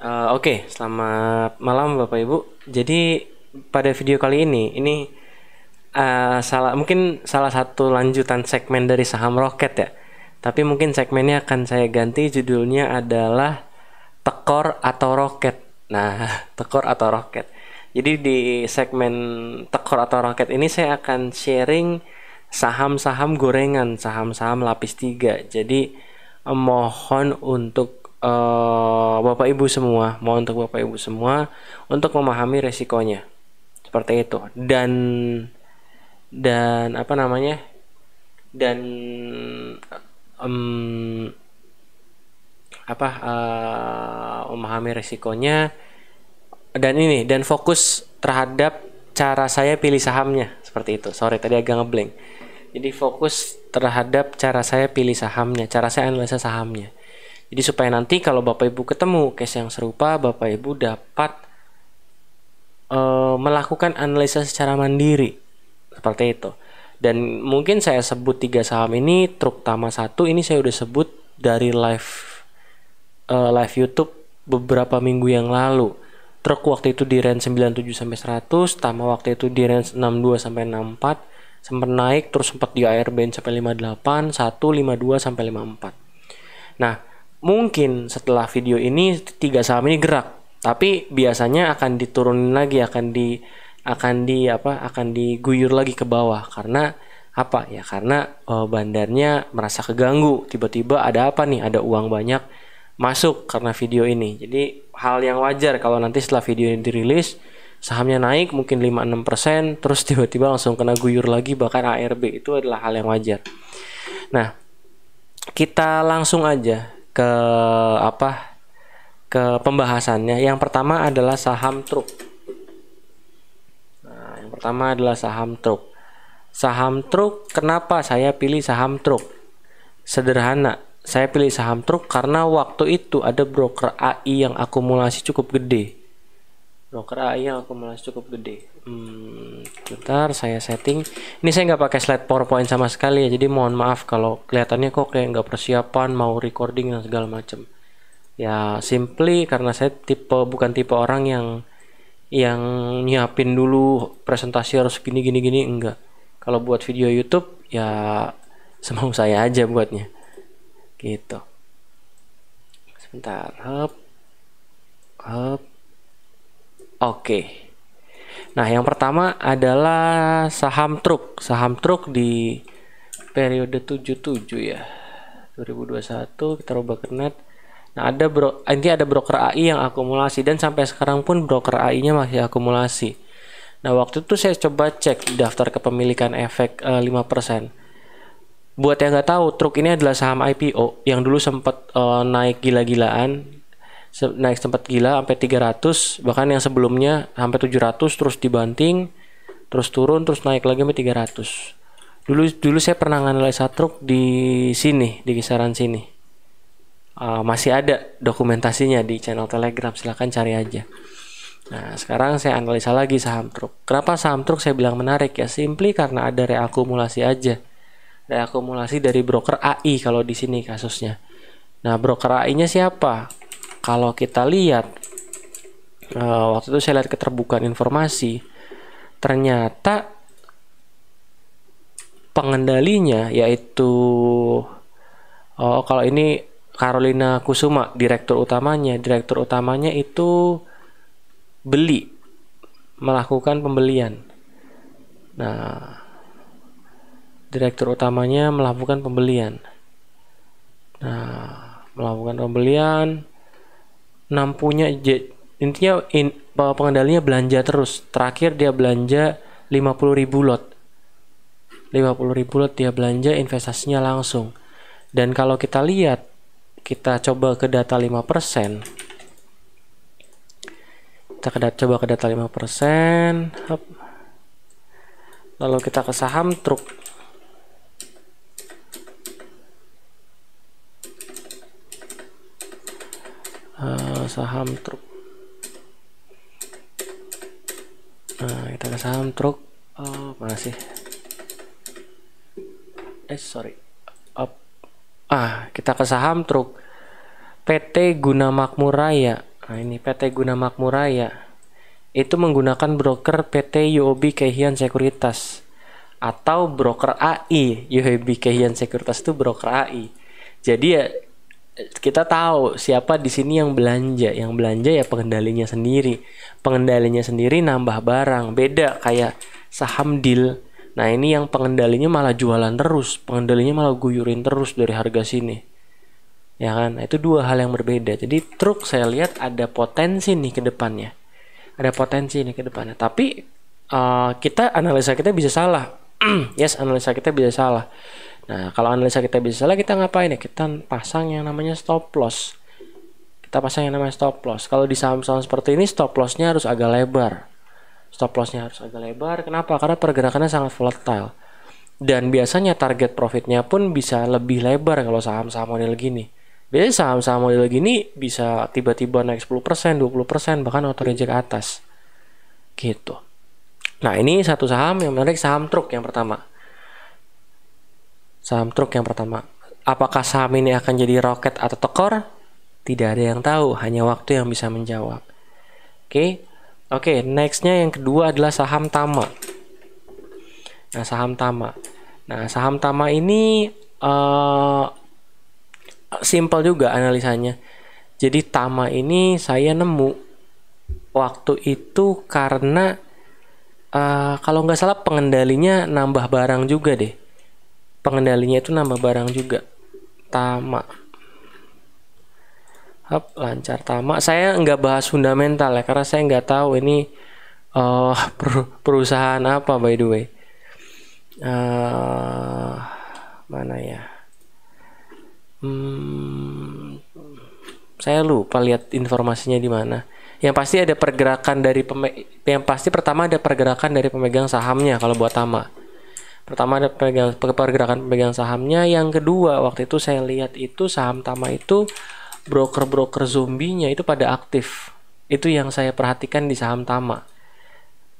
Oke, selamat malam Bapak Ibu. Jadi pada video kali ini mungkin salah satu lanjutan segmen dari saham roket ya. Tapi mungkin segmennya akan saya ganti, judulnya adalah tekor atau roket. Nah, tekor atau roket. Jadi di segmen tekor atau roket ini saya akan sharing saham-saham gorengan, saham-saham lapis 3. Jadi mohon untuk Bapak Ibu semua, untuk memahami resikonya. Seperti itu. Dan apa namanya? Dan memahami resikonya dan fokus terhadap cara saya pilih sahamnya, seperti itu. Sorry tadi agak ngeblank. Jadi fokus terhadap cara saya pilih sahamnya, cara saya analisa sahamnya. Jadi supaya nanti kalau Bapak Ibu ketemu case yang serupa, Bapak Ibu dapat melakukan analisa secara mandiri, seperti itu. Dan mungkin saya sebut 3 saham ini. Truk Tama 1 ini saya udah sebut dari live YouTube beberapa minggu yang lalu. Truk waktu itu di range 97 sampai 100, Tama waktu itu di range 62 sampai 64, sempat naik terus sempat di air band sampai 58, 152 sampai 54. Nah, mungkin setelah video ini 3 saham ini gerak, tapi biasanya akan diturunin lagi, akan diguyur lagi ke bawah. Karena apa ya? Karena bandarnya merasa keganggu, tiba-tiba ada apa nih, ada uang banyak masuk karena video ini. Jadi hal yang wajar kalau nanti setelah video ini dirilis sahamnya naik mungkin 5-6%, terus tiba-tiba langsung kena guyur lagi, bahkan ARB. Itu adalah hal yang wajar. Nah, kita langsung aja ke pembahasannya. Yang pertama adalah saham truk. Saham truk, kenapa saya pilih saham truk? Sederhana, saya pilih saham truk karena waktu itu ada broker AI yang akumulasi cukup gede. Sebentar, saya setting. Ini saya nggak pakai slide PowerPoint sama sekali ya, jadi mohon maaf kalau kelihatannya kok kayak nggak persiapan, mau recording dan segala macam. Ya, simply karena saya bukan tipe orang yang nyiapin dulu presentasi harus gini enggak. Kalau buat video YouTube ya semau saya aja buatnya. Gitu. Sebentar. Oke. Nah, yang pertama adalah saham truk. Saham truk di periode 77 ya. 2021 kita rubah ke net. Nah, ini ada broker AI yang akumulasi, dan sampai sekarang pun broker AI-nya masih akumulasi. Nah, waktu itu saya coba cek daftar kepemilikan efek 5%. Buat yang nggak tahu, truk ini adalah saham IPO yang dulu sempat naik gila-gilaan, sempat gila sampai 300, bahkan yang sebelumnya sampai 700, terus dibanting, terus turun, terus naik lagi sampai 300. Dulu saya pernah analisa truk di sini, di kisaran sini. Masih ada dokumentasinya di channel Telegram, silahkan cari aja. Nah, sekarang saya analisa lagi saham truk. Kenapa saham truk saya bilang menarik ya? Simply karena ada reakumulasi aja. Reakumulasi dari broker AI kalau di sini kasusnya. Nah, broker AI-nya siapa? Kalau kita lihat, waktu itu saya lihat keterbukaan informasi, ternyata pengendalinya yaitu kalau ini Carolina Kusuma, direktur utamanya itu melakukan pembelian. Nah, direktur utamanya melakukan pembelian. Intinya pengendalinya belanja terus. Terakhir dia belanja 50.000 lot. 50.000 lot dia belanja, investasinya langsung. Dan kalau kita lihat, kita coba ke data 5%. Lalu kita ke saham truk. Nah, kita ke saham truk. Mana sih? Kita ke saham truk. PT Guna Makmur Raya. Nah ini PT Guna Makmuraya. Itu menggunakan broker PT UOB Kay Hian Sekuritas atau broker AI. UOB Kay Hian Sekuritas itu broker AI. Jadi ya kita tahu siapa di sini yang belanja. Yang belanja ya pengendalinya sendiri. Pengendalinya sendiri nambah barang. Beda kayak saham deal. Nah ini yang pengendalinya malah jualan terus. Pengendalinya malah guyurin terus dari harga sini. Ya kan, nah, itu dua hal yang berbeda. Jadi truk saya lihat ada potensi nih ke depannya. Ada potensi nih ke depannya. Tapi analisa kita bisa salah. Yes, analisa kita bisa salah. Nah, kalau analisa kita bisa salah, kita ngapain ya? Kita pasang yang namanya stop loss. Kita pasang yang namanya stop loss. Kalau di saham-saham seperti ini, stop lossnya harus agak lebar. Stop lossnya harus agak lebar. Kenapa? Karena pergerakannya sangat volatile. Dan biasanya target profitnya pun bisa lebih lebar kalau saham-saham model gini. Biasanya saham-saham model gini bisa tiba-tiba naik 10%, 20%, bahkan auto reject atas. Gitu. Nah, ini satu saham yang menarik, saham truk yang pertama. Saham truk yang pertama. Apakah saham ini akan jadi roket atau tekor? Tidak ada yang tahu, hanya waktu yang bisa menjawab. Oke, nextnya yang kedua adalah saham Tama. Nah, saham Tama ini simple juga analisanya. Jadi Tama ini saya nemu waktu itu karena kalau nggak salah pengendalinya nambah barang juga deh. Pengendalinya itu nambah barang juga. Tama. Lancar Tama. Saya nggak bahas fundamental ya, karena saya nggak tahu ini perusahaan apa by the way. Mana ya? Saya lupa lihat informasinya di mana. Yang pasti ada pergerakan dari pertama ada pergerakan dari pemegang sahamnya kalau buat Tama. Pertama ada pergerakan pemegang sahamnya. Yang kedua, waktu itu saya lihat itu saham Tama itu broker-broker zombinya itu pada aktif. Itu yang saya perhatikan di saham Tama.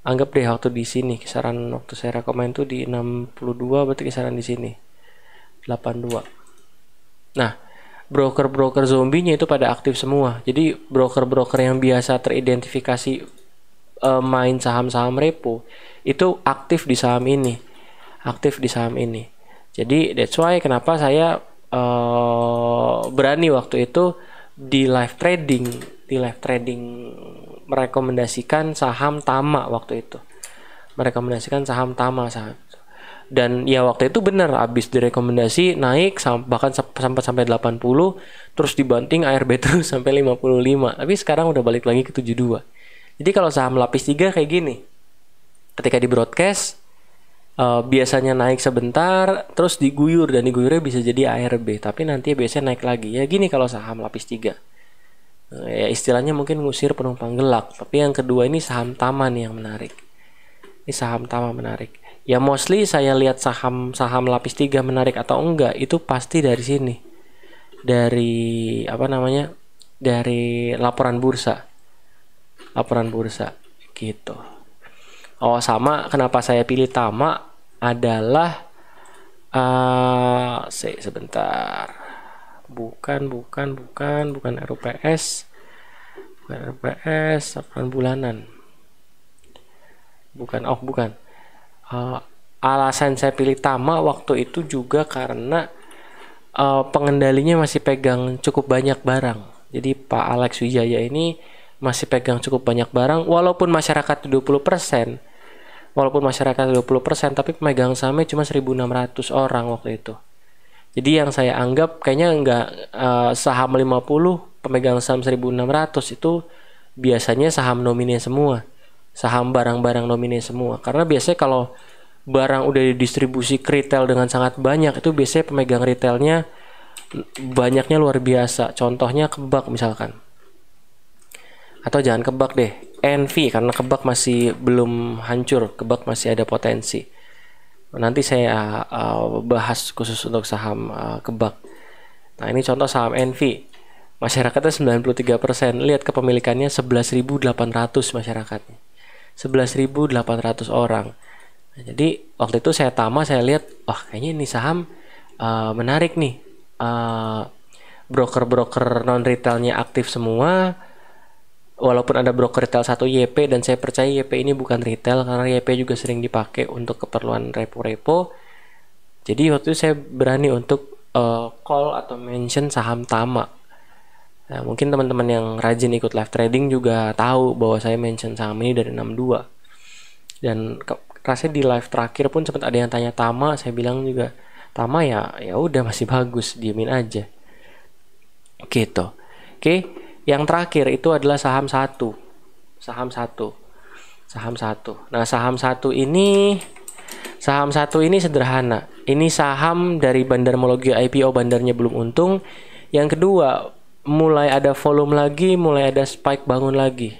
Anggap deh waktu di sini kisaran waktu saya rekomend itu di 62, berarti kisaran di sini 82. Nah, broker-broker zombinya itu pada aktif semua. Jadi broker-broker yang biasa teridentifikasi main saham-saham repo itu aktif di saham ini. Jadi that's why kenapa saya berani waktu itu di live trading merekomendasikan saham Tama waktu itu. Dan ya waktu itu benar, habis direkomendasi naik bahkan sampai 80, terus dibanting ARB terus sampai 55. Tapi sekarang udah balik lagi ke 72. Jadi kalau saham lapis 3 kayak gini. Ketika di broadcast biasanya naik sebentar terus diguyur, dan diguyurnya bisa jadi ARB, tapi nanti biasanya naik lagi. Ya gini kalau saham lapis 3. Ya istilahnya mungkin ngusir penumpang gelap. Tapi yang kedua ini saham Tama nih yang menarik. Ini saham Tama menarik. Ya mostly saya lihat saham lapis 3 menarik atau enggak itu pasti dari sini. Dari Dari laporan bursa gitu. Oh, sama kenapa saya pilih Tama adalah sebentar. Bukan RUPS. Bukan RUPS, laporan bulanan. Bukan. Alasan saya pilih Tama waktu itu juga karena pengendalinya masih pegang cukup banyak barang. Jadi Pak Alex Wijaya ini masih pegang cukup banyak barang, walaupun masyarakat 20%, tapi pemegang sahamnya cuma 1.600 orang waktu itu. Jadi yang saya anggap kayaknya enggak, saham 50 pemegang saham 1.600 itu biasanya saham nomine semua. Saham barang-barang nomine semua. Karena biasanya kalau barang udah didistribusi ke retail dengan sangat banyak, itu biasanya pemegang retailnya banyaknya luar biasa. Contohnya Kebak misalkan. Atau jangan Kebak deh, NV, karena Kebak masih belum hancur, Kebak masih ada potensi. Nanti saya bahas khusus untuk saham Kebak. Nah ini contoh saham NV. Masyarakatnya 93%. Lihat kepemilikannya 11.800 masyarakatnya. 11.800 orang. Nah, jadi waktu itu saya saya lihat, wah kayaknya ini saham menarik nih. Broker-broker non retailnya aktif semua, walaupun ada broker retail satu YP, dan saya percaya YP ini bukan retail karena YP juga sering dipakai untuk keperluan repo-repo. Jadi waktu itu saya berani untuk call atau mention saham Tama. Nah, mungkin teman-teman yang rajin ikut live trading juga tahu bahwa saya mention saham ini dari 62. Dan rasanya di live terakhir pun sempat ada yang tanya Tama, saya bilang juga Tama ya udah masih bagus, diemin aja. Gitu. Oke. Yang terakhir itu adalah saham satu. Nah, saham satu ini sederhana. Ini saham dari bandar mau IPO, bandarnya belum untung. Yang kedua, mulai ada volume lagi, mulai ada spike bangun lagi.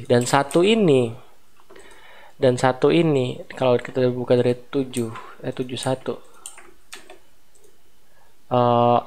Dan satu ini kalau kita buka dari 71.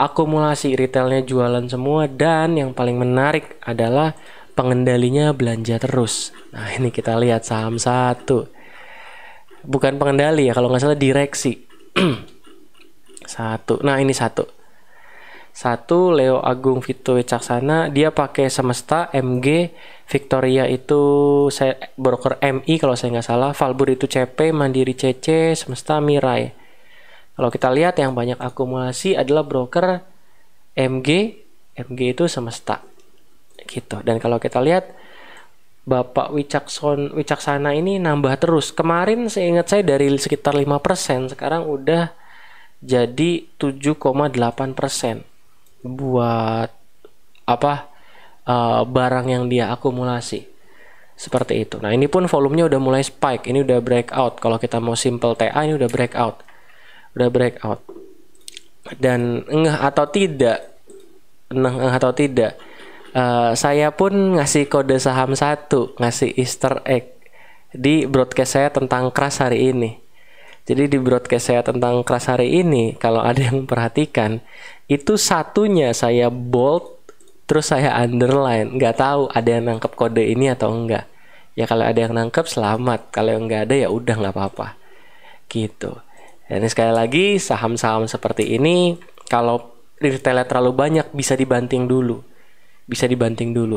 Akumulasi retailnya jualan semua, dan yang paling menarik adalah pengendalinya belanja terus. Nah, ini kita lihat saham satu, bukan pengendali ya, kalau nggak salah direksi. Satu. Nah, ini satu Leo Agung Vito Wicaksana, dia pakai Semesta, MG, Victoria itu saya broker MI kalau saya nggak salah, Valbur itu CP, Mandiri CC, Semesta Mirai. Kalau kita lihat yang banyak akumulasi adalah broker MG itu Semesta gitu. Dan kalau kita lihat Bapak Wicaksana ini nambah terus. Kemarin seingat saya dari sekitar 5%, sekarang udah jadi 7,8% buat barang yang dia akumulasi. Seperti itu. Nah, ini pun volumenya udah mulai spike, ini udah breakout. Kalau kita mau simple TA, ini udah breakout. Dan engah atau tidak, saya pun ngasih kode saham satu, ngasih Easter egg di broadcast saya tentang crash hari ini. Jadi di broadcast saya tentang crash hari ini, kalau ada yang perhatikan, itu satunya saya bold, terus saya underline. Nggak tahu ada yang nangkep kode ini atau enggak. Ya kalau ada yang nangkep selamat, kalau yang nggak ada ya udah nggak apa-apa. Gitu. Dan sekali lagi, saham-saham seperti ini kalau retailnya terlalu banyak bisa dibanting dulu.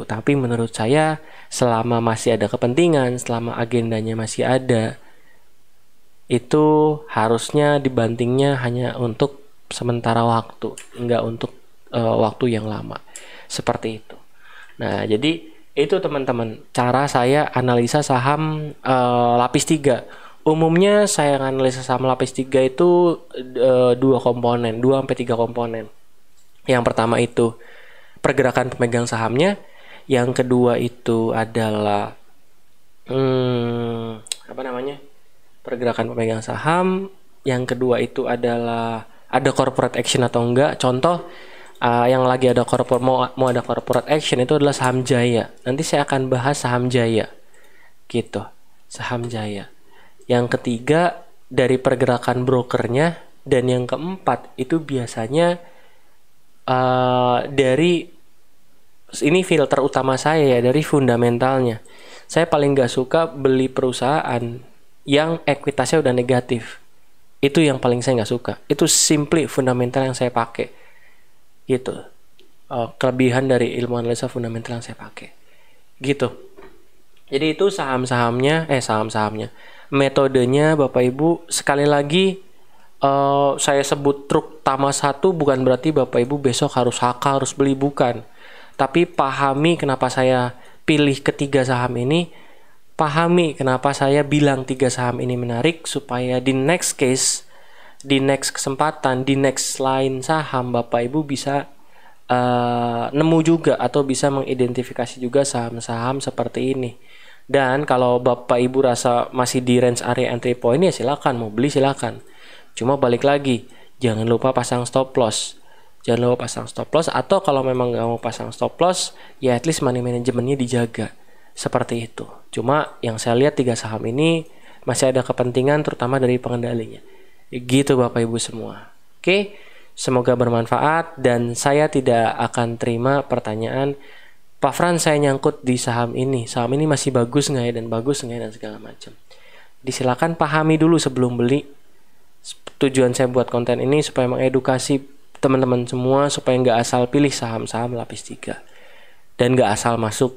Tapi menurut saya selama masih ada kepentingan, selama agendanya masih ada, itu harusnya dibantingnya hanya untuk sementara waktu, enggak untuk waktu yang lama. Seperti itu. Nah, jadi itu teman-teman cara saya analisa saham lapis 3. Umumnya saya analisa saham lapis 3 itu 2 sampai 3 komponen. Yang pertama itu pergerakan pemegang sahamnya, yang kedua itu adalah pergerakan pemegang saham, yang kedua itu adalah ada corporate action atau enggak. Contoh yang lagi ada mau ada corporate action itu adalah saham Jaya. Nanti saya akan bahas saham Jaya. Gitu. Saham Jaya. Yang ketiga dari pergerakan brokernya, dan yang keempat itu biasanya dari ini filter utama saya ya, dari fundamentalnya. Saya paling gak suka beli perusahaan yang ekuitasnya udah negatif. Itu yang paling saya gak suka. Itu simply fundamental yang saya pakai. Gitu. Kelebihan dari ilmu analisa fundamental yang saya pakai. Gitu. Jadi itu saham-sahamnya. Metodenya Bapak Ibu, sekali lagi saya sebut truk Tama 1 bukan berarti Bapak Ibu besok harus HK, harus beli, bukan. Tapi pahami kenapa saya pilih ketiga saham ini, pahami kenapa saya bilang 3 saham ini menarik, supaya di next case, di next kesempatan, di next line saham Bapak Ibu bisa nemu juga atau bisa mengidentifikasi juga saham-saham seperti ini. Dan kalau Bapak Ibu rasa masih di range area entry point ya silakan, mau beli silakan. Cuma balik lagi, jangan lupa pasang stop loss. Atau kalau memang nggak mau pasang stop loss, ya at least money manajemennya dijaga. Seperti itu. Cuma yang saya lihat 3 saham ini masih ada kepentingan terutama dari pengendalinya. Gitu Bapak Ibu semua. Oke, semoga bermanfaat dan saya tidak akan terima pertanyaan, Pak Fran, saya nyangkut di saham ini masih bagus nggak ya, dan bagus nggak ya, dan segala macam. Disilakan pahami dulu sebelum beli. Tujuan saya buat konten ini supaya mengedukasi teman-teman semua supaya nggak asal pilih saham-saham lapis 3. dan gak asal masuk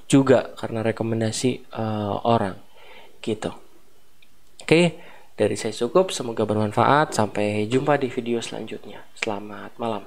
juga karena rekomendasi orang gitu. Oke, dari saya cukup, semoga bermanfaat. Sampai jumpa di video selanjutnya. Selamat malam.